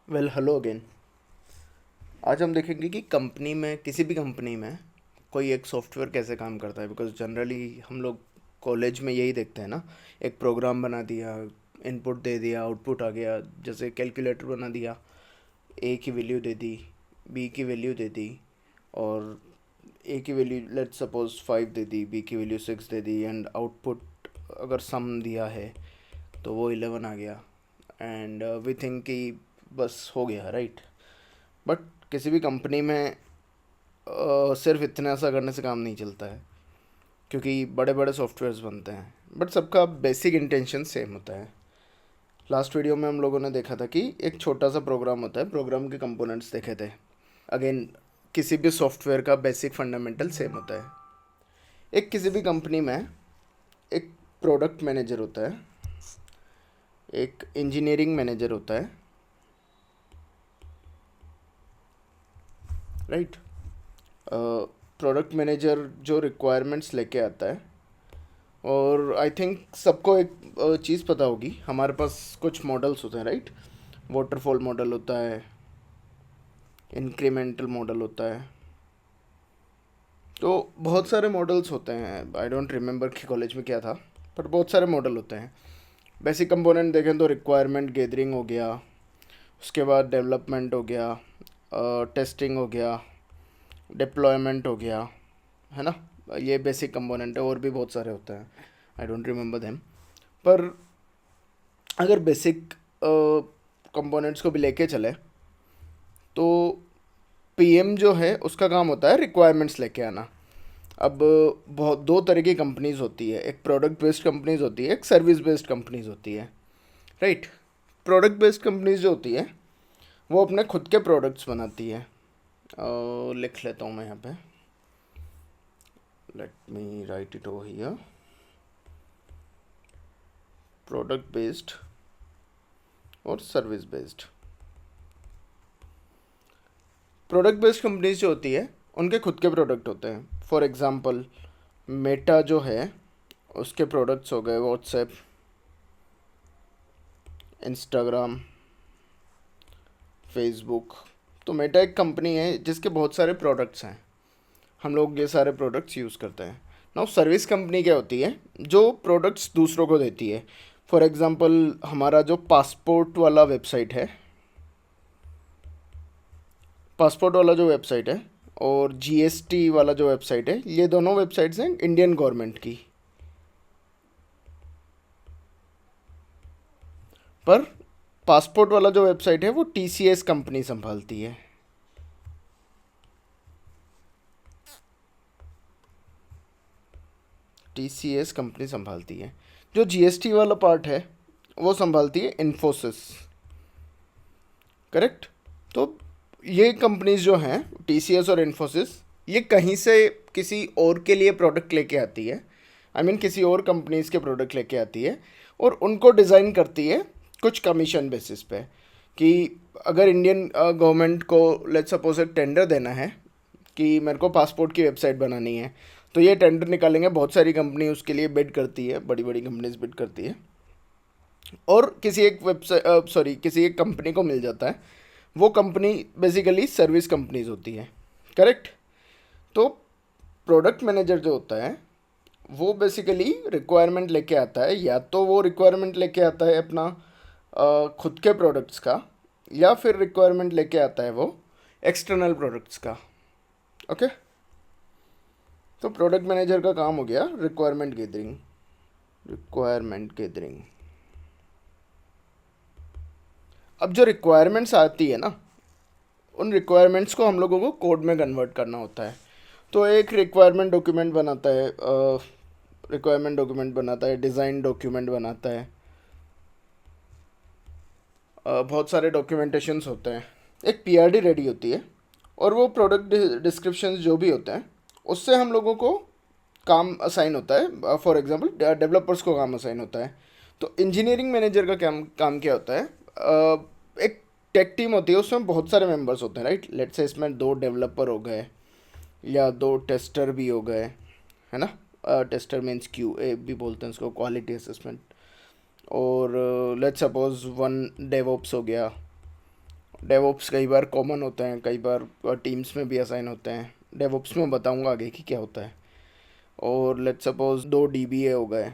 Hello again. आज हम देखेंगे कि कंपनी में, किसी भी कंपनी में कोई एक सॉफ्टवेयर कैसे काम करता है। बिकॉज जनरली हम लोग कॉलेज में यही देखते हैं ना, एक प्रोग्राम बना दिया, इनपुट दे दिया, आउटपुट आ गया। जैसे कैलकुलेटर बना दिया, ए की वैल्यू दे दी, बी की वैल्यू दे दी, और ए की वैल्यू लेट सपोज 5 दे दी, बी की value 6 they the, and output अगर सम दिया है तो वो 11 आ गया। एंड वी थिंक कि बस हो गया, राइट। बट किसी भी कंपनी में सिर्फ इतना सा करने से काम नहीं चलता है, क्योंकि बड़े बड़े सॉफ्टवेयर्स बनते हैं, बट सबका बेसिक इंटेंशन सेम होता है। लास्ट वीडियो में हम लोगों ने देखा था कि एक छोटा सा प्रोग्राम होता है, प्रोग्राम के कंपोनेंट्स देखे थे। अगेन, किसी भी सॉफ्टवेयर का बेसिक फंडामेंटल सेम होता है। एक किसी भी कंपनी में एक प्रोडक्ट मैनेजर होता है, एक इंजीनियरिंग मैनेजर होता है, राइट। प्रोडक्ट मैनेजर जो रिक्वायरमेंट्स लेके आता है, और आई थिंक सबको एक चीज़ पता होगी, हमारे पास कुछ मॉडल्स होते हैं, राइट। वाटरफॉल मॉडल होता है, इंक्रीमेंटल मॉडल होता है, तो बहुत सारे मॉडल्स होते हैं। आई डोंट रिमेंबर कि कॉलेज में क्या था, पर बहुत सारे मॉडल होते हैं। बेसिक कंपोनेंट देखें तो रिक्वायरमेंट गैदरिंग हो गया, उसके बाद डेवलपमेंट हो गया, टेस्टिंग हो गया, डिप्लॉयमेंट हो गया, है ना। ये बेसिक कंपोनेंट है, और भी बहुत सारे होते हैं, आई डोंट रिमेंबर देम। पर अगर बेसिक कंपोनेंट्स को भी लेके चले तो पीएम जो है उसका काम होता है रिक्वायरमेंट्स लेके आना। अब बहुत दो तरह की कंपनीज होती है, एक प्रोडक्ट बेस्ड कंपनीज होती है, एक सर्विस बेस्ड कंपनीज होती है, राइट। प्रोडक्ट बेस्ड कंपनीज जो होती है वो अपने खुद के प्रोडक्ट्स बनाती है। लिख लेता हूँ मैं यहाँ पे, let me write it over here. Product based और service based. Product based companies जो होती है उनके खुद के प्रोडक्ट होते हैं। फॉर एग्ज़ाम्पल, मेटा जो है उसके प्रोडक्ट्स हो गए व्हाट्सएप, इंस्टाग्राम, फेसबुक। तो मेटा एक कंपनी है जिसके बहुत सारे प्रोडक्ट्स हैं, हम लोग ये सारे प्रोडक्ट्स यूज़ करते हैं। नाउ सर्विस कंपनी क्या होती है, जो प्रोडक्ट्स दूसरों को देती है। फॉर एग्ज़ाम्पल, हमारा जो पासपोर्ट वाला वेबसाइट है, पासपोर्ट वाला जो वेबसाइट है, और जीएसटी वाला जो वेबसाइट है, ये दोनों वेबसाइट्स हैं इंडियन गवर्नमेंट की। पर पासपोर्ट वाला जो वेबसाइट है वो टीसीएस कंपनी संभालती है। टीसीएस कंपनी संभालती है। जो जीएसटी वाला पार्ट है वो संभालती है इन्फोसिस, करेक्ट। तो ये कंपनीज जो हैं, टीसीएस और इन्फोसिस, ये कहीं से किसी और के लिए प्रोडक्ट लेके आती है। आई मीन किसी और कंपनीज के प्रोडक्ट लेके आती है और उनको डिज़ाइन करती है कुछ कमीशन बेसिस पे। कि अगर इंडियन गवर्नमेंट को लेट्स सपोज एक टेंडर देना है कि मेरे को पासपोर्ट की वेबसाइट बनानी है, तो ये टेंडर निकालेंगे, बहुत सारी कंपनी उसके लिए बिड करती है, बड़ी बड़ी कंपनीज बिड करती है, और किसी एक वेबसाइट किसी एक कंपनी को मिल जाता है। वो कंपनी बेसिकली सर्विस कंपनीज होती है, करेक्ट। तो प्रोडक्ट मैनेजर जो होता है वो बेसिकली रिक्वायरमेंट लेके आता है, या तो वो रिक्वायरमेंट लेके आता है अपना खुद के प्रोडक्ट्स का, या फिर रिक्वायरमेंट लेके आता है वो एक्सटर्नल प्रोडक्ट्स का। ओके। तो प्रोडक्ट मैनेजर का काम हो गया रिक्वायरमेंट गैदरिंग। Requirement gathering. अब जो रिक्वायरमेंट्स आती है ना, उन रिक्वायरमेंट्स को हम लोगों को कोड में कन्वर्ट करना होता है। तो एक रिक्वायरमेंट डॉक्यूमेंट बनाता है, डिज़ाइन डॉक्यूमेंट बनाता है, बहुत सारे डॉक्यूमेंटेशंस होते हैं। एक पीआरडी रेडी होती है, और वो प्रोडक्ट डिस्क्रिप्शन जो भी होते हैं उससे हम लोगों को काम असाइन होता है। फॉर एग्जांपल, डेवलपर्स को काम असाइन होता है। तो इंजीनियरिंग मैनेजर का काम काम क्या होता है, एक टेक टीम होती है, उसमें बहुत सारे मेंबर्स होते हैं, राइट। लेट्स से इसमें 2 डेवलपर हो गए, या 2 टेस्टर भी हो गए, है ना। टेस्टर मीन्स क्यूए भी बोलते हैं उसको, क्वालिटी असेसमेंट। और लेट्स सपोज 1 डेवऑप्स हो गया, डेवऑप्स कई बार कॉमन होते हैं, कई बार टीम्स में भी असाइन होते हैं। डेवऑप्स में बताऊंगा आगे कि क्या होता है। और लेट्स सपोज 2 DBA हो गए,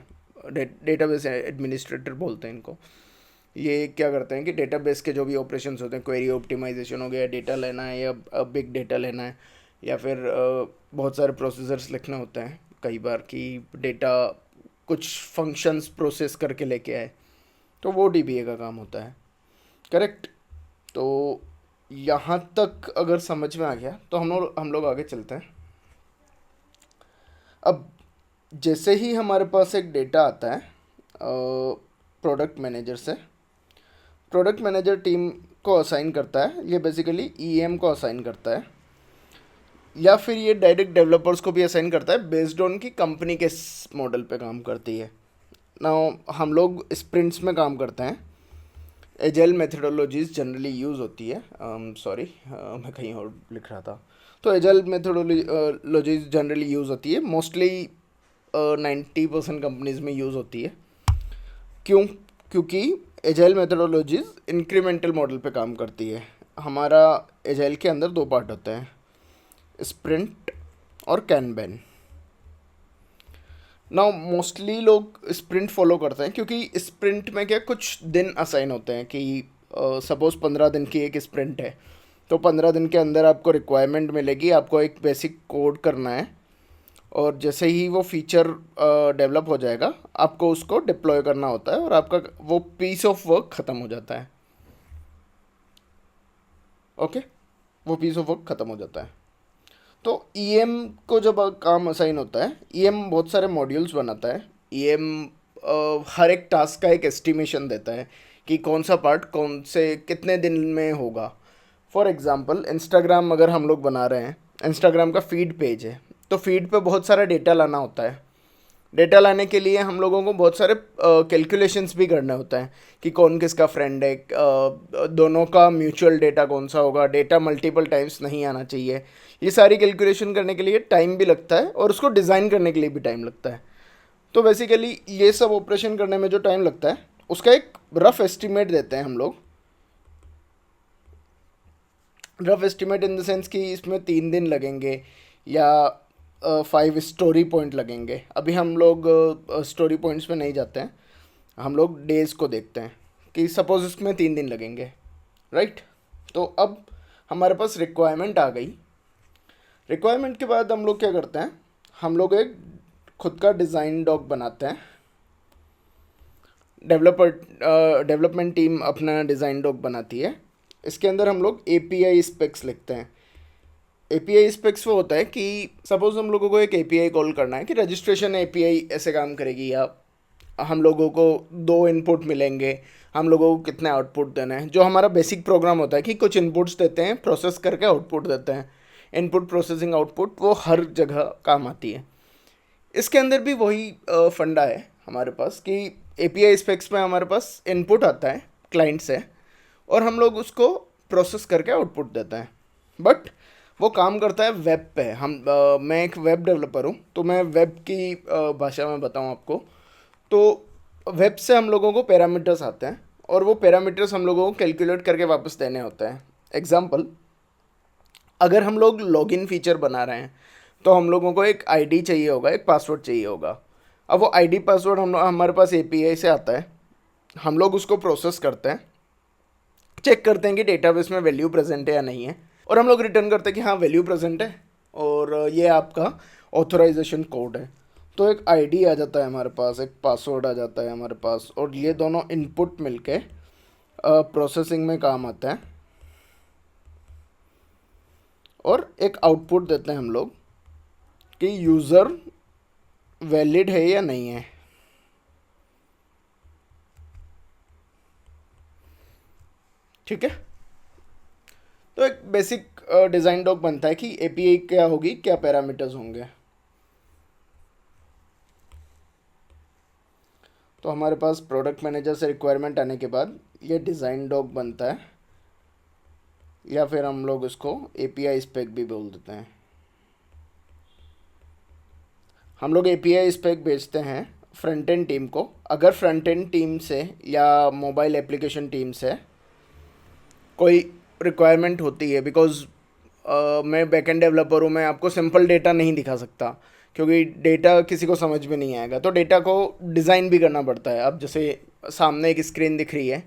डेटाबेस एडमिनिस्ट्रेटर बोलते हैं इनको। ये क्या करते हैं कि डेटाबेस के जो भी ऑपरेशंस होते हैं, क्वेरी ऑप्टिमाइजेशन हो गया, डेटा लेना है या बिग डेटा लेना है, या फिर बहुत सारे प्रोसीजर्स लिखने होते हैं कई बार कि डेटा कुछ फंक्शंस प्रोसेस करके लेके आए, तो वो DBA का काम होता है। करेक्ट। तो यहाँ तक अगर समझ में आ गया तो हम लोग आगे चलते हैं। अब जैसे ही हमारे पास एक डेटा आता है प्रोडक्ट मैनेजर से, प्रोडक्ट मैनेजर टीम को असाइन करता है, ये बेसिकली EM को असाइन करता है, या फिर ये डायरेक्ट डेवलपर्स को भी असाइन करता है बेस्ड ऑन की कंपनी के मॉडल पे काम करती है ना। हम लोग स्प्रिंट्स में काम करते हैं। एजाइल मेथडोलॉजीज जनरली यूज़ होती है, सॉरी मैं कहीं और लिख रहा था। तो एजाइल मेथडोलॉजीज जनरली यूज़ होती है, मोस्टली 90% कंपनीज में यूज़ होती है। क्यों? क्योंकि एजाइल मेथडोलॉजीज इंक्रीमेंटल मॉडल पे काम करती है। हमारा एजाइल के अंदर 2 पार्ट होते हैं, स्प्रिंट और कैनबैन। नाउ मोस्टली लोग स्प्रिंट फॉलो करते हैं क्योंकि स्प्रिंट में क्या कुछ दिन असाइन होते हैं कि सपोज़ 15 दिन की एक स्प्रिंट है, तो 15 दिन के अंदर आपको रिक्वायरमेंट मिलेगी, आपको एक बेसिक कोड करना है, और जैसे ही वो फीचर डेवलप हो जाएगा आपको उसको डिप्लॉय करना होता है और आपका वो पीस ऑफ वर्क ख़त्म हो जाता है। ओके, वो पीस ऑफ वर्क ख़त्म हो जाता है। तो EM को जब काम असाइन होता है, EM बहुत सारे मॉड्यूल्स बनाता है। EM हर एक टास्क का एक एस्टिमेशन देता है कि कौन सा पार्ट कौन से कितने दिन में होगा। फॉर एग्ज़ाम्पल इंस्टाग्राम अगर हम लोग बना रहे हैं, इंस्टाग्राम का फीड पेज है, तो फीड पे बहुत सारा डेटा लाना होता है। डेटा लाने के लिए हम लोगों को बहुत सारे कैलकुलेशंस भी करने होते हैं कि कौन किसका फ्रेंड है, दोनों का म्यूचुअल डेटा कौन सा होगा, डेटा मल्टीपल टाइम्स नहीं आना चाहिए। ये सारी कैलकुलेशन करने के लिए टाइम भी लगता है और उसको डिज़ाइन करने के लिए भी टाइम लगता है। तो बेसिकली ये सब ऑपरेशन करने में जो टाइम लगता है उसका एक रफ एस्टिमेट देते हैं हम लोग। Rough estimate in the sense कि इसमें 3 दिन लगेंगे या 5 स्टोरी पॉइंट लगेंगे। अभी हम लोग स्टोरी पॉइंट्स में नहीं जाते हैं, हम लोग डेज़ को देखते हैं कि सपोज़ इसमें 3 दिन लगेंगे, राइट। तो अब हमारे पास रिक्वायरमेंट आ गई। रिक्वायरमेंट के बाद हम लोग क्या करते हैं, हम लोग एक खुद का डिज़ाइन डॉक बनाते हैं। डेवलपमेंट टीम अपना डिज़ाइन डॉक बनाती है। इसके अंदर हम लोग API स्पेक्स लिखते हैं। API स्पेक्स वो होता है कि सपोज़ हम लोगों को एक API कॉल करना है कि रजिस्ट्रेशन API ऐसे काम करेगी, या हम लोगों को 2 इनपुट मिलेंगे, हम लोगों को कितने आउटपुट देना है। जो हमारा बेसिक प्रोग्राम होता है कि कुछ इनपुट्स देते हैं, प्रोसेस करके आउटपुट देते हैं। इनपुट प्रोसेसिंग आउटपुट वो हर जगह काम आती है। इसके अंदर भी वही फंडा है हमारे पास कि API स्पेक्स में हमारे पास इनपुट आता है क्लाइंट से और हम लोग उसको प्रोसेस करके आउटपुट देते हैं। बट वो काम करता है वेब पे। मैं एक वेब डेवलपर हूँ, तो मैं वेब की भाषा में बताऊँ आपको, तो वेब से हम लोगों को पैरामीटर्स आते हैं और वो पैरामीटर्स हम लोगों को कैलकुलेट करके वापस देने होते हैं। एग्जांपल, अगर हम लोग लॉगिन फीचर बना रहे हैं तो हम लोगों को एक आईडी चाहिए होगा, एक पासवर्ड चाहिए होगा। अब वो आईडी पासवर्ड हमारे पास API से आता है, हम लोग उसको प्रोसेस करते हैं, चेक करते हैं कि डेटाबेस में वैल्यू प्रेजेंट है या नहीं है, और हम लोग रिटर्न करते हैं कि हाँ वैल्यू प्रेजेंट है और ये आपका ऑथराइजेशन कोड है। तो एक आईडी आ जाता है हमारे पास, एक पासवर्ड आ जाता है हमारे पास, और ये दोनों इनपुट मिलके प्रोसेसिंग में काम आता है और एक आउटपुट देते हैं हम लोग कि यूज़र वैलिड है या नहीं है। ठीक है। तो एक बेसिक डिज़ाइन डॉक बनता है कि API क्या होगी, क्या पैरामीटर्स होंगे। तो हमारे पास प्रोडक्ट मैनेजर से रिक्वायरमेंट आने के बाद ये डिज़ाइन डॉक बनता है, या फिर हम लोग उसको API स्पेक भी बोल देते हैं। हम लोग API स्पेक भेजते हैं फ्रंट एंड टीम को। अगर फ्रंट एंड टीम से या मोबाइल एप्लीकेशन टीम से कोई रिक्वायरमेंट होती है, बिकॉज मैं बैकएंड डेवलपर हूँ, मैं आपको सिंपल डेटा नहीं दिखा सकता क्योंकि डेटा किसी को समझ में नहीं आएगा। तो डेटा को डिज़ाइन भी करना पड़ता है। अब जैसे सामने एक स्क्रीन दिख रही है,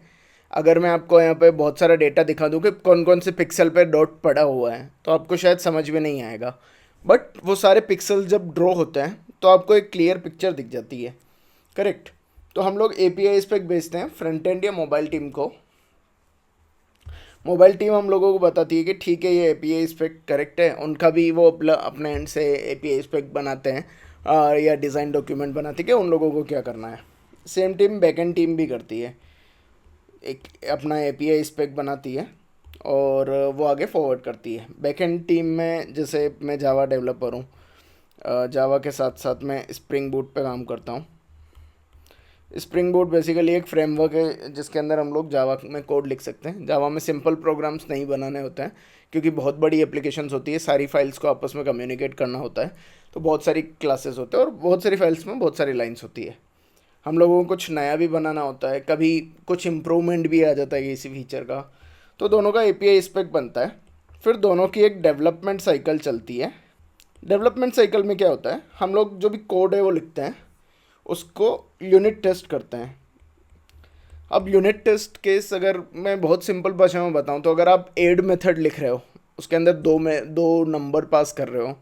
अगर मैं आपको यहाँ पे बहुत सारा डेटा दिखा दूँ कि कौन कौन से पिक्सल पे डॉट पड़ा हुआ है, तो आपको शायद समझ में नहीं आएगा। बट वो सारे पिक्सल जब ड्रॉ होते हैं तो आपको एक क्लियर पिक्चर दिख जाती है। करेक्ट। तो हम लोग API स्पेक भेजते हैं फ्रंट एंड या मोबाइल टीम को। मोबाइल टीम हम लोगों को बताती है कि ठीक है ये API स्पेक करेक्ट है, उनका भी वो अपने एंड से API स्पेक बनाते हैं या डिज़ाइन डॉक्यूमेंट बनाते हैं कि उन लोगों को क्या करना है। सेम टीम बैकएंड टीम भी करती है, एक अपना API स्पेक बनाती है और वो आगे फॉरवर्ड करती है। बैकएंड टीम में जैसे मैं जावा डेवलपर हूँ, जावा के साथ साथ मैं स्प्रिंग बूट पे काम करता हूँ। स्प्रिंग बूट बेसिकली एक फ्रेमवर्क है जिसके अंदर हम लोग जावा में कोड लिख सकते हैं। जावा में सिंपल प्रोग्राम्स नहीं बनाने होते हैं क्योंकि बहुत बड़ी एप्लीकेशंस होती है, सारी फाइल्स को आपस में कम्युनिकेट करना होता है, तो बहुत सारी क्लासेस होते हैं और बहुत सारी फाइल्स में बहुत सारी लाइन्स होती है। हम लोगों को कुछ नया भी बनाना होता है, कभी कुछ इम्प्रूवमेंट भी आ जाता है किसी फीचर का, तो दोनों का API स्पेक बनता है। फिर दोनों की एक डेवलपमेंट साइकिल चलती है। डेवलपमेंट साइकिल में क्या होता है, हम लोग जो भी कोड है वो लिखते हैं, उसको यूनिट टेस्ट करते हैं। अब यूनिट टेस्ट केस अगर मैं बहुत सिंपल भाषा में बताऊं तो अगर आप ऐड मेथड लिख रहे हो, उसके अंदर दो नंबर पास कर रहे हो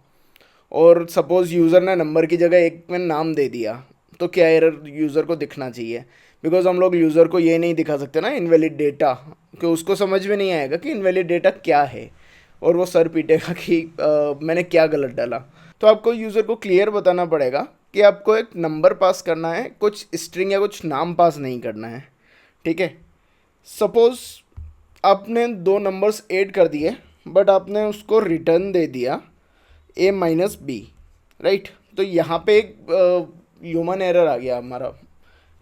और सपोज़ यूज़र ने नंबर की जगह एक में नाम दे दिया, तो क्या एरर यूज़र को दिखना चाहिए? बिकॉज हम लोग यूज़र को ये नहीं दिखा सकते ना इनवैलिड डेटा, कि उसको समझ में नहीं आएगा कि इनवैलिड डेटा क्या है और वो सर पीटेगा कि मैंने क्या गलत डाला। तो आपको यूज़र को क्लियर बताना पड़ेगा कि आपको एक नंबर पास करना है, कुछ स्ट्रिंग या कुछ नाम पास नहीं करना है। ठीक है। सपोज़ आपने दो नंबर्स ऐड कर दिए बट आपने उसको रिटर्न दे दिया A-B, राइट। तो यहाँ पे एक ह्यूमन एरर आ गया हमारा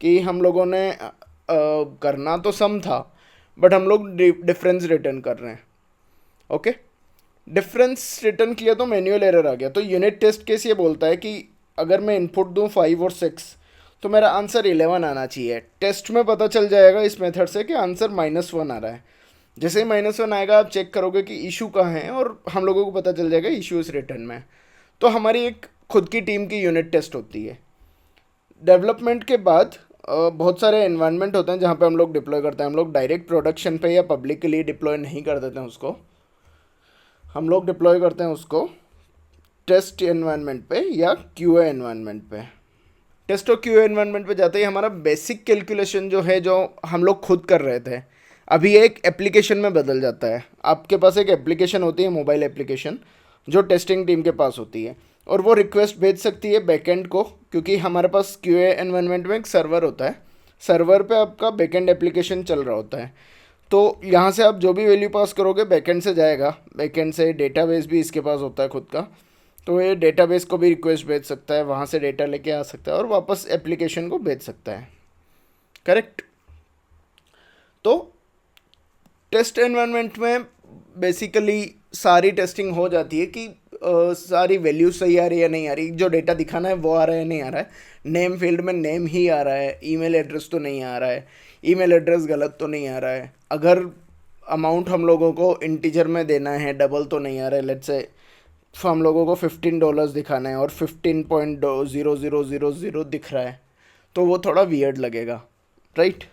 कि हम लोगों ने करना तो सम था बट हम लोग डिफरेंस रिटर्न कर रहे हैं। ओके, डिफरेंस रिटर्न किया तो मैन्युअल एरर आ गया। तो यूनिट टेस्ट केस ये बोलता है कि अगर मैं इनपुट दूं 5 और 6 तो मेरा आंसर 11 आना चाहिए। टेस्ट में पता चल जाएगा इस मेथड से कि आंसर -1 आ रहा है। जैसे ही -1 आएगा आप चेक करोगे कि इशू कहाँ है और हम लोगों को पता चल जाएगा इशू इस रिटर्न में। तो हमारी एक खुद की टीम की यूनिट टेस्ट होती है। डेवलपमेंट के बाद बहुत सारे एनवायरनमेंट होते हैं जहाँ पे हम लोग डिप्लॉय करते हैं। हम लोग डायरेक्ट प्रोडक्शन पे या पब्लिक के लिए डिप्लॉय नहीं कर देते हैं उसको, हम लोग डिप्लॉय करते हैं उसको टेस्ट एनवायरनमेंट पे या QA एनवायरनमेंट पे। टेस्ट और QA एनवायरनमेंट पे जाते ही हमारा बेसिक कैलकुलेशन जो है, जो हम लोग खुद कर रहे थे, अभी एक एप्लीकेशन में बदल जाता है। आपके पास एक एप्लीकेशन होती है, मोबाइल एप्लीकेशन, जो टेस्टिंग टीम के पास होती है और वो रिक्वेस्ट भेज सकती है बैकएंड को, क्योंकि हमारे पास QA एनवायरनमेंट में एक सर्वर होता है। सर्वर पे आपका बैकएंड एप्लीकेशन चल रहा होता है। तो यहाँ से आप जो भी वैल्यू पास करोगे बैकएंड से जाएगा। बैकएंड से डेटाबेस भी इसके पास होता है खुद का, तो ये डेटाबेस को भी रिक्वेस्ट भेज सकता है, वहाँ से डेटा लेके आ सकता है और वापस एप्लीकेशन को भेज सकता है। करेक्ट। तो टेस्ट एनवायरनमेंट में बेसिकली सारी टेस्टिंग हो जाती है कि सारी वैल्यू सही आ रही है या नहीं आ रही, जो डेटा दिखाना है वो आ रहा है नहीं आ रहा है, नेम फील्ड में नेम ही आ रहा है, ईमेल एड्रेस तो नहीं आ रहा है, ईमेल एड्रेस गलत तो नहीं आ रहा है, अगर अमाउंट हम लोगों को इंटीजर में देना है डबल तो नहीं आ रहा है। लेट्स से हम लोगों को $15 दिखाना है और 15.0000 दिख रहा है, तो वो थोड़ा वियर्ड लगेगा, राइट।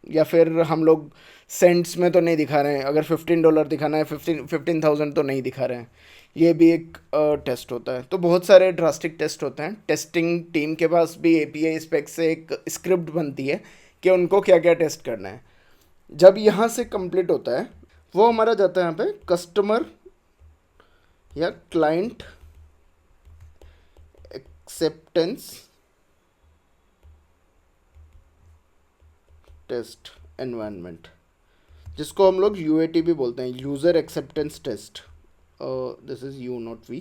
या फिर हम लोग सेंट्स में तो नहीं दिखा रहे हैं, अगर $15 दिखाना है 15,000 तो नहीं दिखा रहे हैं, ये भी एक टेस्ट होता है। तो बहुत सारे ड्रास्टिक टेस्ट होते हैं। टेस्टिंग टीम के पास भी API स्पेक से एक स्क्रिप्ट बनती है कि उनको क्या क्या टेस्ट करना है। जब यहाँ से कंप्लीट होता है वो हमारा जाता है यहाँ पे कस्टमर या क्लाइंट एक्सेप्टेंस टेस्ट एनवायरनमेंट, जिसको हम लोग UAT भी बोलते हैं, user acceptance test. This is U not V।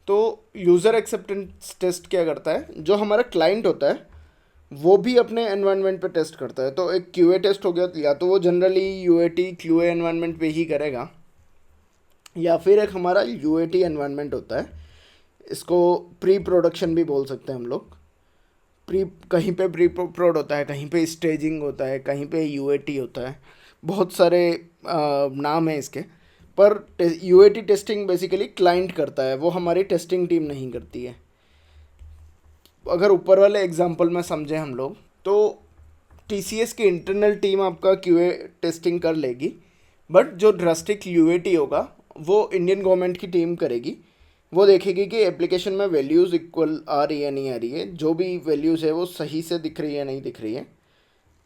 तो यूज़र एक्सेप्टेंस टेस्ट क्या करता है, जो हमारा क्लाइंट होता है वो भी अपने एनवायरनमेंट पे टेस्ट करता है। तो एक QA टेस्ट हो गया, या तो वो जनरली UAT QA एनवायरनमेंट पे ही करेगा, या फिर एक हमारा UAT एनवायरनमेंट होता है, इसको प्री प्रोडक्शन भी बोल सकते हैं हम लोग। कहीं पे प्री प्रोड होता है, कहीं पे स्टेजिंग होता है, कहीं पे UAT होता है। बहुत सारे नाम है इसके, पर यूएटी टेस्टिंग बेसिकली क्लाइंट करता है, वो हमारी टेस्टिंग टीम नहीं करती है। अगर ऊपर वाले एग्जांपल में समझें हम लोग, तो टीसीएस की इंटरनल टीम आपका क्यूए टेस्टिंग कर लेगी, बट जो ड्रास्टिक यूएटी होगा वो इंडियन गवर्नमेंट की टीम करेगी। वो देखेगी कि एप्लीकेशन में वैल्यूज़ इक्वल आ रही है नहीं आ रही है, जो भी वैल्यूज़ है वो सही से दिख रही है नहीं दिख रही है,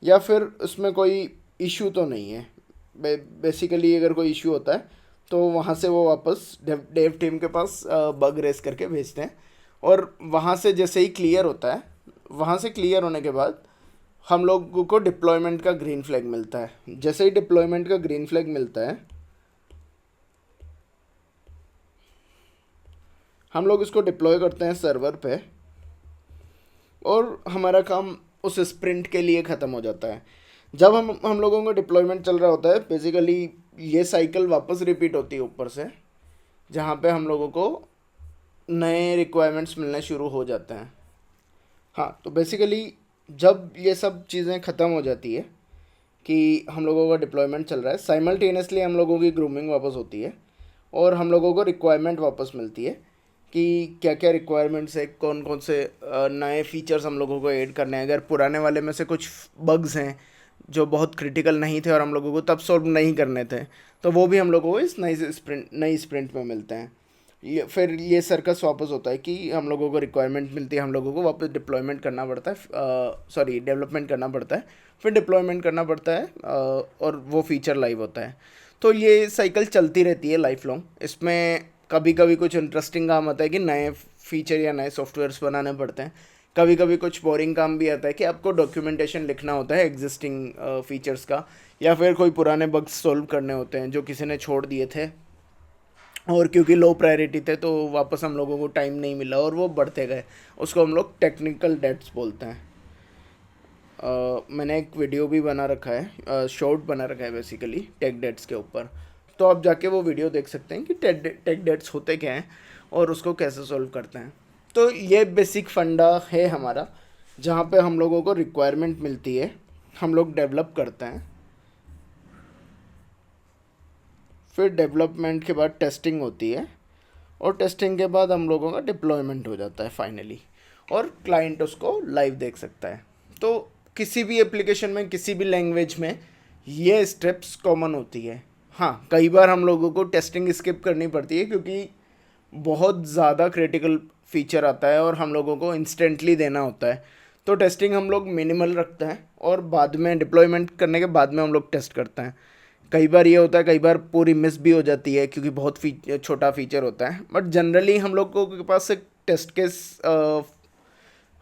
या फिर उसमें कोई इशू तो नहीं है। बेसिकली अगर कोई इशू होता है तो वहाँ से वो वापस डेव टीम के पास बग रेस करके भेजते हैं, और वहाँ से जैसे ही क्लियर होता है, वहाँ से क्लियर होने के बाद हम लोगों को डिप्लॉयमेंट का ग्रीन फ्लैग मिलता है। जैसे ही डिप्लॉयमेंट का ग्रीन फ्लैग मिलता है, हम लोग इसको डिप्लॉय करते हैं सर्वर पे, और हमारा काम उस स्प्रिंट के लिए ख़त्म हो जाता है। जब हम लोगों का डिप्लॉयमेंट चल रहा होता है, बेसिकली ये साइकिल वापस रिपीट होती है ऊपर से, जहाँ पे हम लोगों को नए रिक्वायरमेंट्स मिलने शुरू हो जाते हैं। हाँ, तो बेसिकली जब ये सब चीज़ें ख़त्म हो जाती है कि हम लोगों का डिप्लॉयमेंट चल रहा है, साइमल्टेनियसली हम लोगों की ग्रूमिंग वापस होती है, और हम लोगों को रिक्वायरमेंट वापस मिलती है कि क्या क्या रिक्वायरमेंट्स है, कौन कौन से नए फीचर्स हम लोगों को ऐड करने हैं। अगर पुराने वाले में से कुछ बग्स हैं जो बहुत क्रिटिकल नहीं थे और हम लोगों को तब सॉल्व नहीं करने थे, तो वो भी हम लोगों को इस नई स्प्रिंट में मिलते हैं। ये फिर ये सर्कस वापस होता है कि हम लोगों को रिक्वायरमेंट मिलती है, हम लोगों को वापस डिप्लॉयमेंट करना पड़ता है, सॉरी डेवलपमेंट करना पड़ता है, फिर डिप्लॉयमेंट करना पड़ता है, और वो फीचर लाइव होता है। तो ये साइकिल चलती रहती है लाइफ लॉन्ग। इसमें कभी कभी कुछ इंटरेस्टिंग काम आता है कि नए फीचर या नए सॉफ्टवेयर्स बनाने पड़ते हैं, कभी कभी कुछ बोरिंग काम भी आता है कि आपको डॉक्यूमेंटेशन लिखना होता है एग्जिस्टिंग फीचर्स का, या फिर कोई पुराने बग्स सॉल्व करने होते हैं जो किसी ने छोड़ दिए थे, और क्योंकि लो प्रायोरिटी थे तो वापस हम लोगों को टाइम नहीं मिला और वो बढ़ते गए। उसको हम लोग टेक्निकल डेट्स बोलते हैं। मैंने एक वीडियो भी बना रखा है, शॉर्ट बना रखा है बेसिकली टेक डेट्स के ऊपर, तो आप जाके वो वीडियो देख सकते हैं कि टेक डेट्स होते क्या हैं और उसको कैसे सॉल्व करते हैं। तो ये बेसिक फंडा है हमारा, जहाँ पे हम लोगों को रिक्वायरमेंट मिलती है, हम लोग डेवलप करते हैं, फिर डेवलपमेंट के बाद टेस्टिंग होती है, और टेस्टिंग के बाद हम लोगों का डिप्लॉयमेंट हो जाता है फाइनली, और क्लाइंट उसको लाइव देख सकता है। तो किसी भी एप्लीकेशन में, किसी भी लैंग्वेज में ये स्टेप्स कॉमन होती है। हाँ, कई बार हम लोगों को टेस्टिंग स्किप करनी पड़ती है क्योंकि बहुत ज़्यादा क्रिटिकल फीचर आता है और हम लोगों को इंस्टेंटली देना होता है, तो टेस्टिंग हम लोग मिनिमल रखते हैं, और बाद में डिप्लॉयमेंट करने के बाद में हम लोग टेस्ट करते हैं। कई बार ये होता है, कई बार पूरी मिस भी हो जाती है क्योंकि बहुत छोटा फीचर होता है, बट जनरली हम लोगों के पास एक टेस्ट केस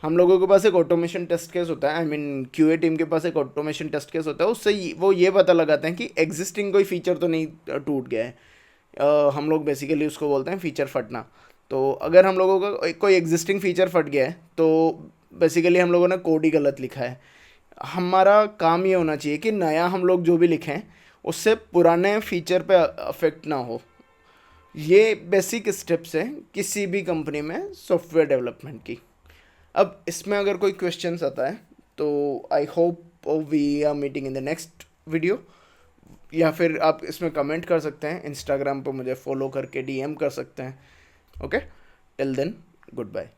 हम लोगों के पास एक ऑटोमेशन टेस्ट केस होता है, आई मीन क्यूए टीम के पास एक ऑटोमेशन टेस्ट केस होता है। उससे वो ये पता लगाते हैं कि एग्जिस्टिंग कोई फीचर तो नहीं टूट गया है। हम लोग बेसिकली उसको बोलते हैं फीचर फटना। तो अगर हम लोगों का कोई एग्जिस्टिंग फीचर फट गया है तो बेसिकली हम लोगों ने कोड ही गलत लिखा है। हमारा काम ये होना चाहिए कि नया हम लोग जो भी लिखें उससे पुराने फीचर पे अफेक्ट ना हो। ये बेसिक स्टेप्स हैं किसी भी कंपनी में सॉफ्टवेयर डेवलपमेंट की। अब इसमें अगर कोई क्वेश्चंस आता है तो I hope we are meeting in the next video, या फिर आप इसमें कमेंट कर सकते हैं, इंस्टाग्राम पर मुझे फॉलो करके डीएम कर सकते हैं। Okay, till then, good bye.